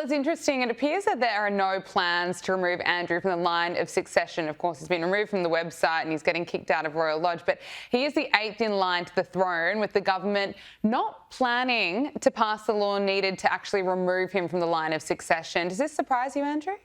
it's interesting. It appears that there are no plans to remove Andrew from the line of succession. Of course, he's been removed from the website and he's getting kicked out of Royal Lodge, but he is the 8th in line to the throne, with the government not planning to pass the law needed to actually remove him from the line of succession. Does this surprise you, Andrew?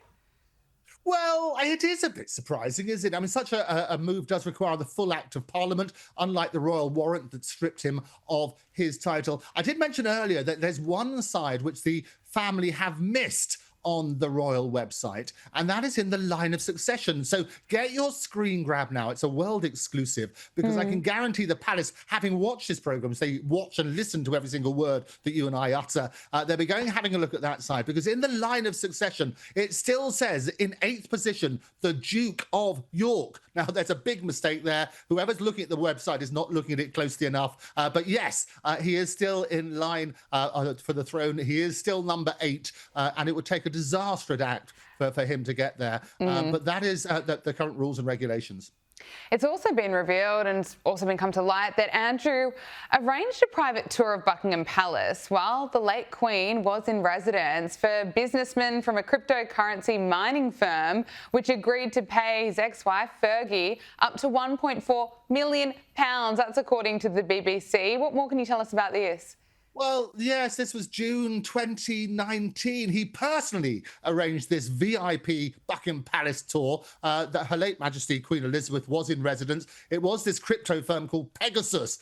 Well, it is a bit surprising, isn't it? I mean, such a move does require the full act of Parliament, unlike the royal warrant that stripped him of his title. I did mention earlier that there's one side which the family have missed on the royal website, and that is in the line of succession. So get your screen grab now. It's a world exclusive, because I can guarantee the palace, having watched this program, they watch and listen to every single word that you and I utter, they'll be going having a look at that side, because in the line of succession it still says in 8th position the Duke of York. Now there's a big mistake there. Whoever's looking at the website is not looking at it closely enough, but yes, he is still in line for the throne. He is still number 8, and it would take a disastrous act for him to get there. But that is the current rules and regulations. It's also been revealed and also been come to light that Andrew arranged a private tour of Buckingham Palace while the late Queen was in residence for businessmen from a cryptocurrency mining firm, which agreed to pay his ex-wife Fergie up to £1.4 million. That's according to the BBC. What more can you tell us about this? Well, yes, this was June 2019. He personally arranged this VIP Buckingham Palace tour that Her late Majesty Queen Elizabeth was in residence. It was this crypto firm called Pegasus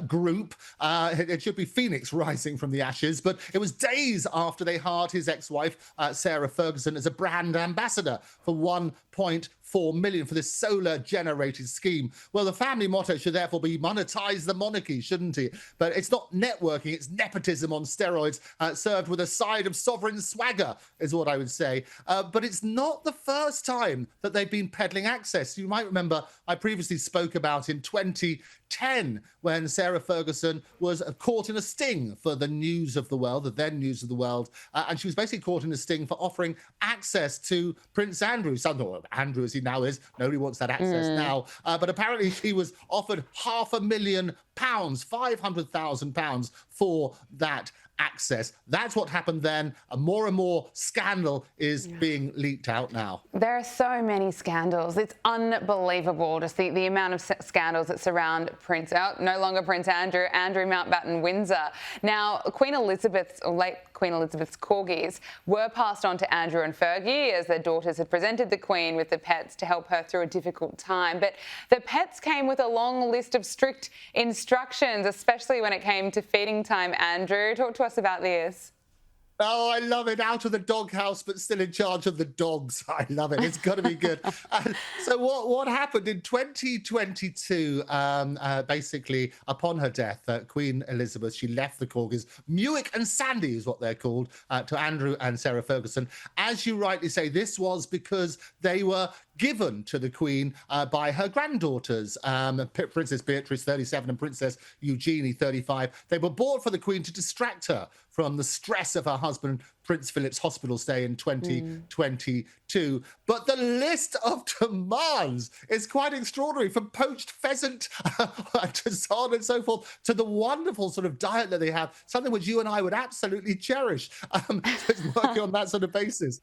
Group. It should be Phoenix rising from the ashes, but it was days after they hired his ex-wife, Sarah Ferguson, as a brand ambassador for £1.4 million for this solar generated scheme. Well, the family motto should therefore be monetize the monarchy, shouldn't it? But it's not networking, it's nepotism on steroids, served with a side of sovereign swagger, is what I would say. But it's not the first time that they've been peddling access. You might remember I previously spoke about in 2010 when Sarah Ferguson was caught in a sting for the News of the World, the then News of the World, and she was basically caught in a sting for offering access to Prince Andrew, son of Andrew as he now is. Nobody wants that access now. But apparently she was offered £500,000, £500,000 for that access. That's what happened then. And more scandal is being leaked out now. There are so many scandals. It's unbelievable, just the amount of scandals that surround no longer Prince Andrew, Andrew Mountbatten Windsor. Now, late Queen Elizabeth's corgis were passed on to Andrew and Fergie as their daughters had presented the Queen with the pets to help her through a difficult time. But the pets came with a long list of strict instructions, especially when it came to feeding time. Andrew, talk to us about this. Oh, I love it. Out of the doghouse, but still in charge of the dogs. I love it. It's got to be good. So what happened in 2022, basically, upon her death, Queen Elizabeth, she left the corgis, Muick and Sandy is what they're called, to Andrew and Sarah Ferguson. As you rightly say, this was because they were given to the Queen by her granddaughters, Princess Beatrice, 37, and Princess Eugenie, 35. They were bought for the Queen to distract her from the stress of her husband Prince Philip's hospital stay in 2022. But the list of demands is quite extraordinary, from poached pheasant to so on and so forth, to the wonderful sort of diet that they have, something which you and I would absolutely cherish. So it's working on that sort of basis.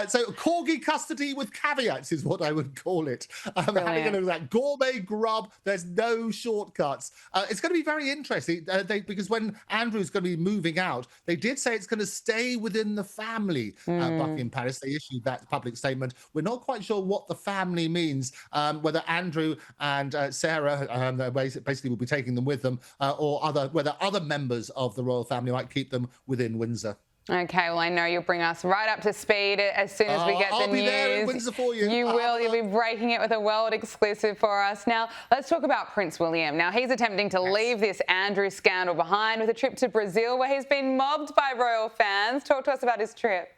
So corgi custody with caveats is what I would call it. Having a look at that gourmet grub, there's no shortcuts. It's going to be very interesting because when Andrew's going to be moving out, they did say it's going to stay within the family. Buckingham Palace, they issued that public statement. We're not quite sure what the family means, whether Andrew and Sarah basically will be taking them with them, or whether other members of the royal family might keep them within Windsor. Okay, well, I know you'll bring us right up to speed as soon as we get the news. I'll be there in Windsor for you. You will. You'll be breaking it with a world exclusive for us. Now, let's talk about Prince William. Now, he's attempting to leave this Andrew scandal behind with a trip to Brazil where he's been mobbed by royal fans. Talk to us about his trip.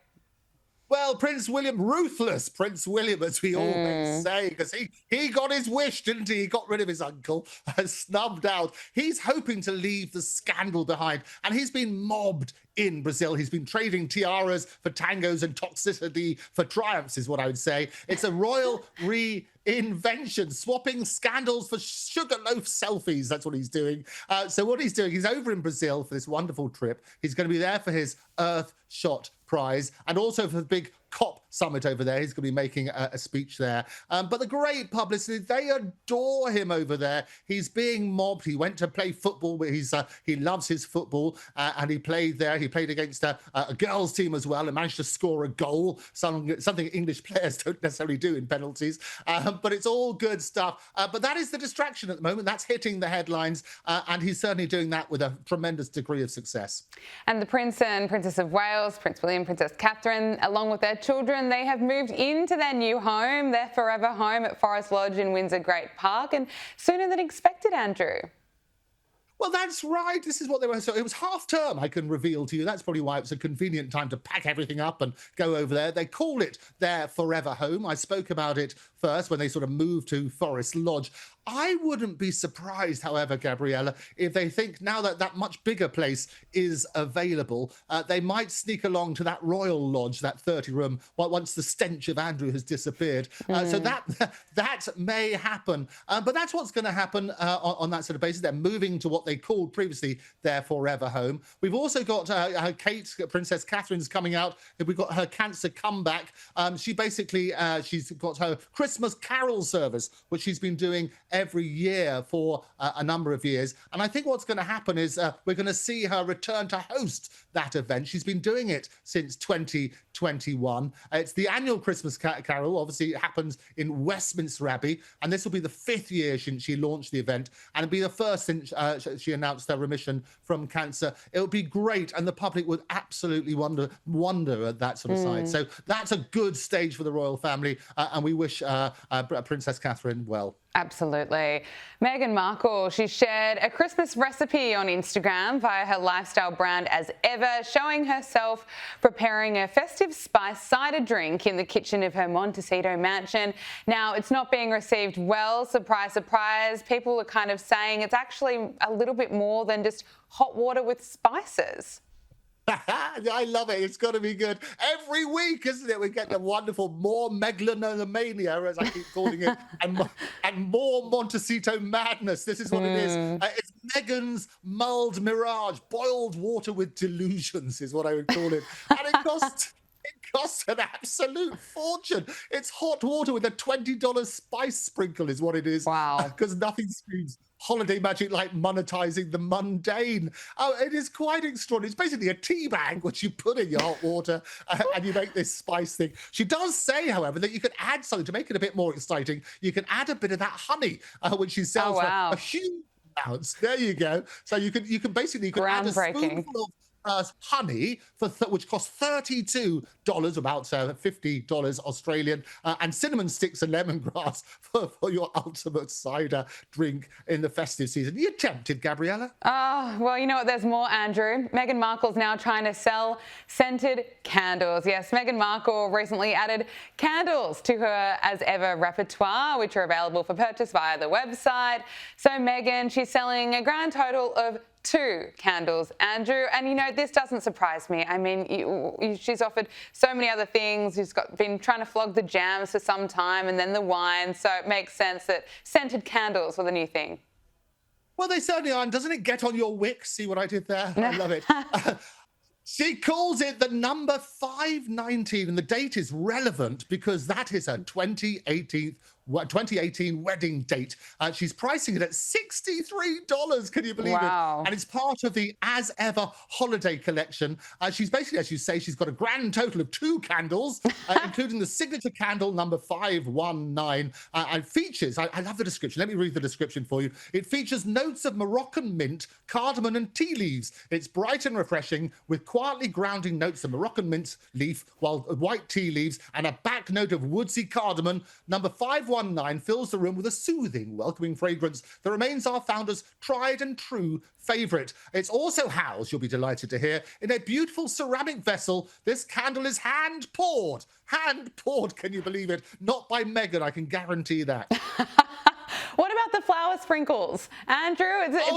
Well, Prince William, ruthless Prince William, as we always say, because he got his wish, didn't he? He got rid of his uncle, snubbed out. He's hoping to leave the scandal behind, and he's been mobbed in Brazil. He's been trading tiaras for tangos and toxicity for triumphs, is what I would say. It's a royal reinvention, swapping scandals for sugarloaf selfies. That's what he's doing. So what he's doing, he's over in Brazil for this wonderful trip. He's going to be there for his Earth-shot Prize, and also for the big COP summit over there. He's going to be making a speech there. But the great publicity, they adore him over there. He's being mobbed. He went to play football, but he loves his football, and he played there. He played against a girls' team as well and managed to score a goal, something English players don't necessarily do in penalties. But it's all good stuff. But that is the distraction at the moment. That's hitting the headlines, and he's certainly doing that with a tremendous degree of success. And the Prince and Princess of Wales, Prince William, Princess Katherine, along with their children, they have moved into their new home, their forever home at Forest Lodge in Windsor Great Park, and sooner than expected, Andrew. Well, that's right. This is what they were. So it was half term, I can reveal to you. That's probably why it was a convenient time to pack everything up and go over there. They call it their forever home. I spoke about it first when they sort of moved to Forest Lodge. I wouldn't be surprised, however, Gabriella, if they think now that that much bigger place is available, they might sneak along to that Royal Lodge, that 30-room, once the stench of Andrew has disappeared. So that may happen. But that's what's going to happen on that sort of basis. They're moving to what they called previously their forever home. We've also got Princess Catherine's coming out. We've got her cancer comeback. She basically, she's got her Christmas carol service, which she's been doing every year for a number of years. And I think what's going to happen is we're going to see her return to host that event. She's been doing it since 2021. It's the annual Christmas carol. Obviously, it happens in Westminster Abbey. And this will be the 5th year since she launched the event. And it'll be the first since she announced her remission from cancer. It would be great. And the public would absolutely wonder at that sort of side. So that's a good stage for the royal family. And we wish Princess Catherine well. Absolutely. Meghan Markle, she shared a Christmas recipe on Instagram via her lifestyle brand As Ever, showing herself preparing a festive spice cider drink in the kitchen of her Montecito mansion. Now, it's not being received well. Surprise, surprise. People are kind of saying it's actually a little bit more than just hot water with spices. I love it. It's got to be good. Every week, isn't it? We get the wonderful more megalomania, as I keep calling it, and more Montecito madness. This is what it is. It's Meghan's mulled mirage, boiled water with delusions is what I would call it. And it costs an absolute fortune. It's hot water with a $20 spice sprinkle is what it is. Wow. Because nothing screams holiday magic like monetizing the mundane. Oh, it is quite extraordinary. It's basically a tea bag which you put in your hot water and you make this spice thing. She does say, however, that you can add something to make it a bit more exciting. You can add a bit of that honey, which she sells for a huge amounts. There you go. So you can basically add a spoonful of honey which costs $32, about $50 Australian, and cinnamon sticks and lemongrass for your ultimate cider drink in the festive season. Are you tempted, Gabriella? Oh, well, you know what? There's more, Andrew. Meghan Markle's now trying to sell scented candles. Yes, Meghan Markle recently added candles to her As Ever repertoire, which are available for purchase via the website. So Meghan, she's selling a grand total of 2 candles, Andrew. And, you know, this doesn't surprise me. I mean, she's offered so many other things. She's been trying to flog the jams for some time and then the wine. So it makes sense that scented candles were the new thing. Well, they certainly are. And doesn't it get on your wick? See what I did there? I love it. She calls it the number 519, and the date is relevant because that is her 2018 wedding date. She's pricing it at $63. Can you believe it? And it's part of the As Ever holiday collection. She's basically, as you say, she's got a grand total of 2 candles, including the signature candle number 519. And features, I love the description. Let me read the description for you. It features notes of Moroccan mint, cardamom, and tea leaves. It's bright and refreshing with quietly grounding notes of Moroccan mint leaf, while white tea leaves, and a back note of woodsy cardamom. Number 519 fills the room with a soothing, welcoming fragrance that remains our founder's tried and true favorite. It's also housed, you'll be delighted to hear, in a beautiful ceramic vessel. This candle is hand poured. Hand poured, can you believe it? Not by Meghan, I can guarantee that. What about the flower sprinkles? Andrew,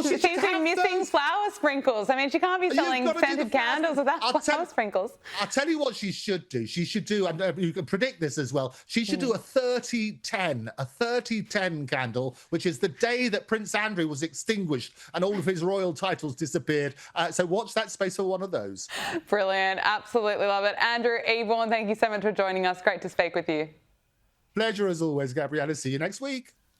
she it seems to be have missing those. flower sprinkles. I mean, she can't be selling gotta do the scented flower candles sprinkles. without flower sprinkles. I'll tell you what she should do. She should do, and you can predict this as well. She should do a 30-10, a 30-10 candle, which is the day that Prince Andrew was extinguished and all of his royal titles disappeared. So watch that space for one of those. Brilliant. Absolutely love it. Andrew Eborn, thank you so much for joining us. Great to speak with you. Pleasure as always, Gabriella. See you next week.